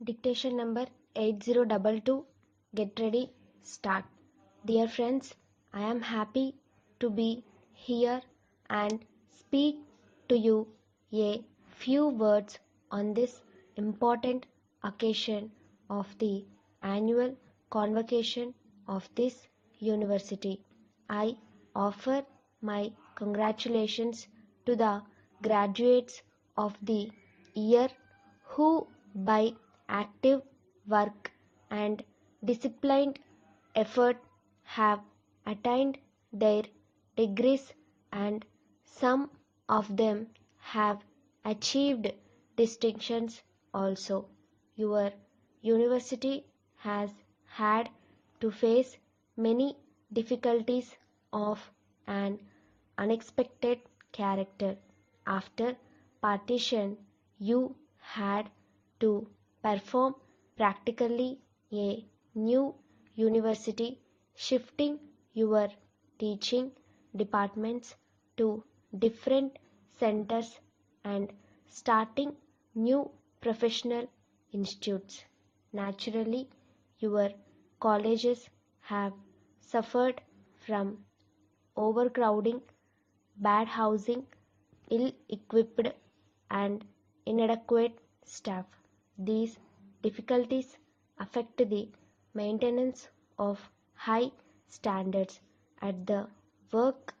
Dictation number 8022. Get ready, start. Dear friends, I am happy to be here and speak to you a few words on this important occasion of the annual convocation of this university. I offer my congratulations to the graduates of the year who, by active work and disciplined effort, have attained their degrees, and some of them have achieved distinctions also. Your university has had to face many difficulties of an unexpected character. After partition, you had to perform practically a new university, shifting your teaching departments to different centers and starting new professional institutes. Naturally, your colleges have suffered from overcrowding, bad housing, ill equipped, and inadequate staff. These difficulties affect the maintenance of high standards at the work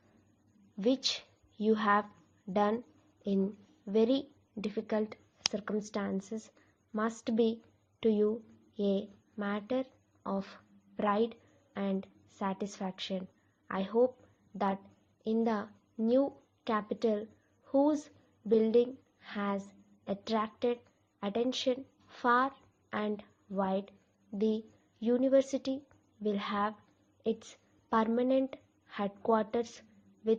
which you have done in very difficult circumstances must be to you a matter of pride and satisfaction. I hope that in the new capital, whose building has attracted attention far and wide, the university will have its permanent headquarters with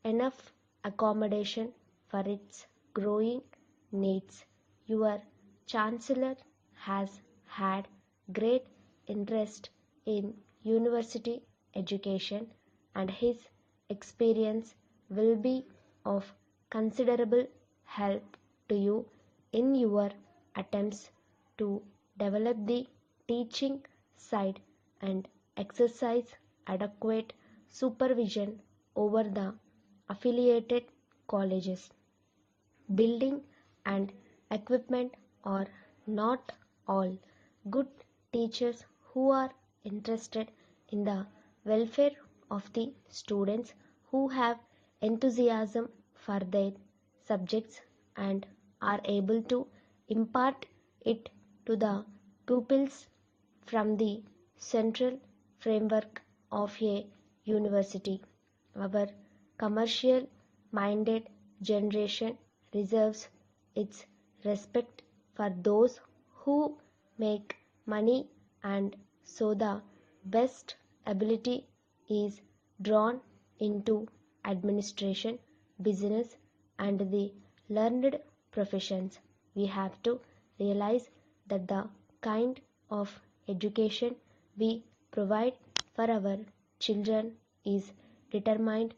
enough accommodation for its growing needs. Your chancellor has had great interest in university education, and his experience will be of considerable help to you in your attempts to develop the teaching side and exercise adequate supervision over the affiliated colleges. Building and equipment are not all. Good teachers who are interested in the welfare of the students, who have enthusiasm for their subjects and are able to impart it to the pupils from the central framework of a university. Our commercial minded generation reserves its respect for those who make money, and so the best ability is drawn into administration, business, and the learned professions. We have to realize that the kind of education we provide for our children is determined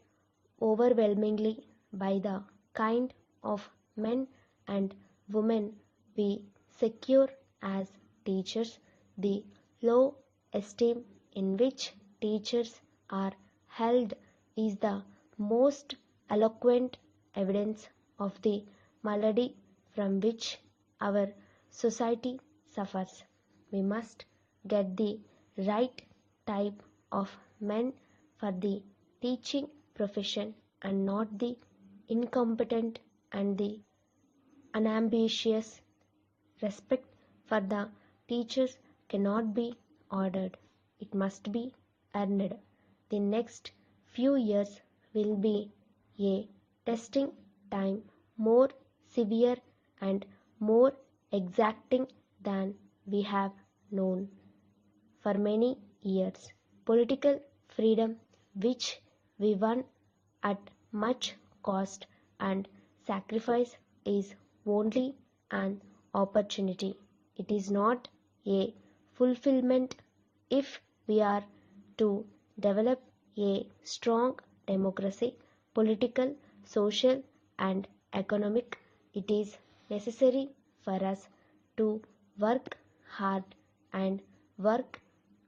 overwhelmingly by the kind of men and women we secure as teachers. The low esteem in which teachers are held is the most eloquent evidence of the malady from which our society suffers. We must get the right type of men for the teaching profession and not the incompetent and the unambitious. Respect for the teachers cannot be ordered, it must be earned. The next few years will be a testing time, more severe and more exacting than we have known for many years. Political freedom, which we won at much cost and sacrifice, is only an opportunity. It is not a fulfillment. If we are to develop a strong democracy, political, social, and economic, it is necessary for us to work hard and work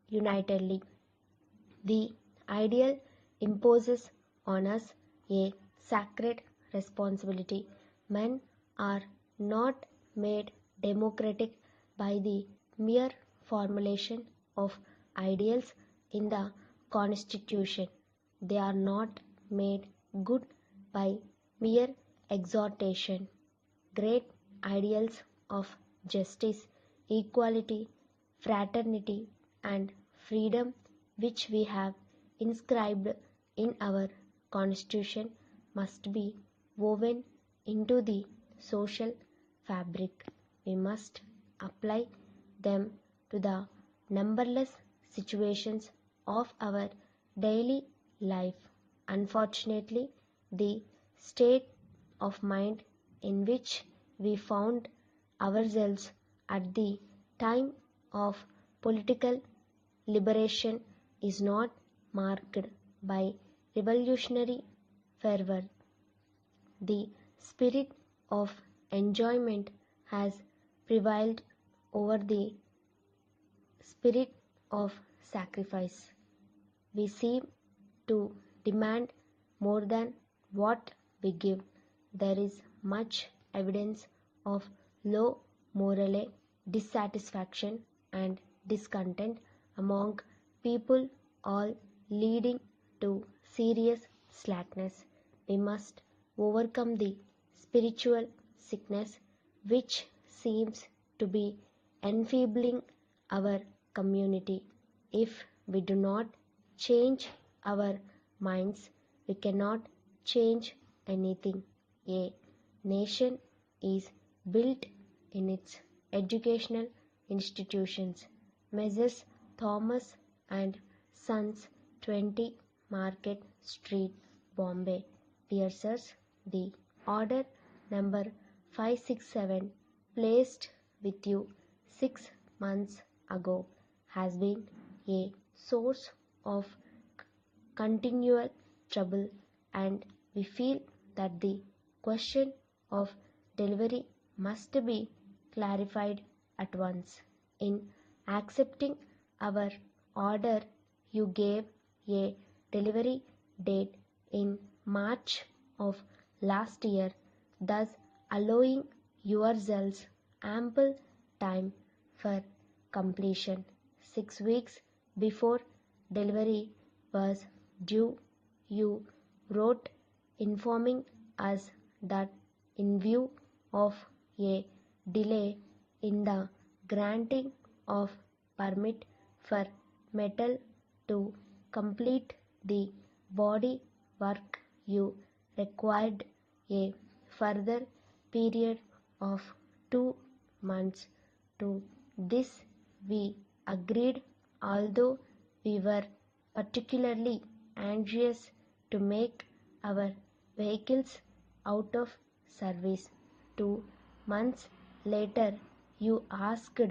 unitedly. The ideal imposes on us a sacred responsibility. Men are not made democratic by the mere formulation of ideals in the Constitution. They are not made good by mere exhortation. Great ideals of justice, equality, fraternity, and freedom, which we have inscribed in our Constitution, must be woven into the social fabric. We must apply them to the numberless situations of our daily life. Unfortunately, the state of mind in which we found ourselves at the time of political liberation is not marked by revolutionary fervor. The spirit of enjoyment has prevailed over the spirit of sacrifice. We seem to demand more than what we give. There is much evidence of low moral dissatisfaction and discontent among people, all leading to serious slackness. We must overcome the spiritual sickness which seems to be enfeebling our community. If we do not change our minds, we cannot change anything. A nation is built in its educational institutions. Messrs. Thomas and Sons, 20 Market Street, Bombay. Dear sirs, the order number 567 placed with you 6 months ago has been a source of continual trouble, and we feel that the question of delivery must be clarified at once. In accepting our order, you gave a delivery date in March of last year, thus allowing yourselves ample time for completion. 6 weeks before delivery was due, you wrote informing us that in view of a delay in the granting of permit for metal to complete the body work, you required a further period of 2 months. To this we agreed, although we were particularly anxious to make our vehicles out of service. 2 months later, you asked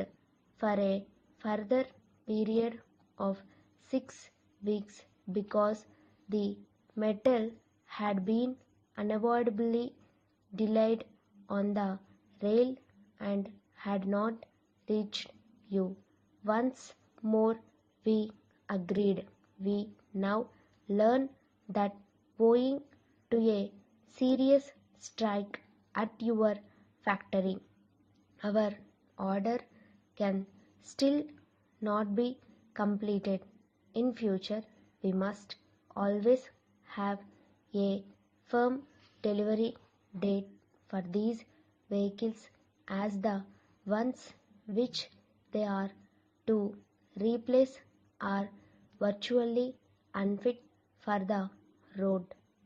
for a further period of 6 weeks because the metal had been unavoidably delayed on the rail and had not reached you. Once more we agreed. We now learn that owing to a serious strike at your factory, our order can still not be completed. In future, we must always have a firm delivery date for these vehicles, as the ones which they are to replace are virtually unfit for the road.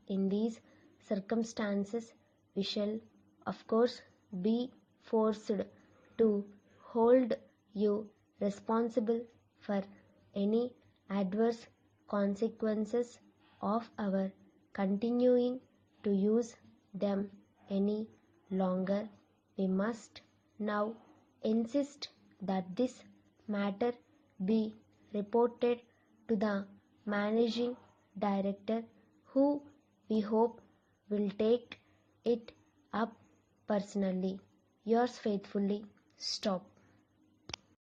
In these circumstances, we shall of course be forced to hold you responsible for any adverse consequences of our continuing to use them any longer. We must now insist that this matter be reported to the managing director, who we hope will take it up personally. Yours faithfully, Stop.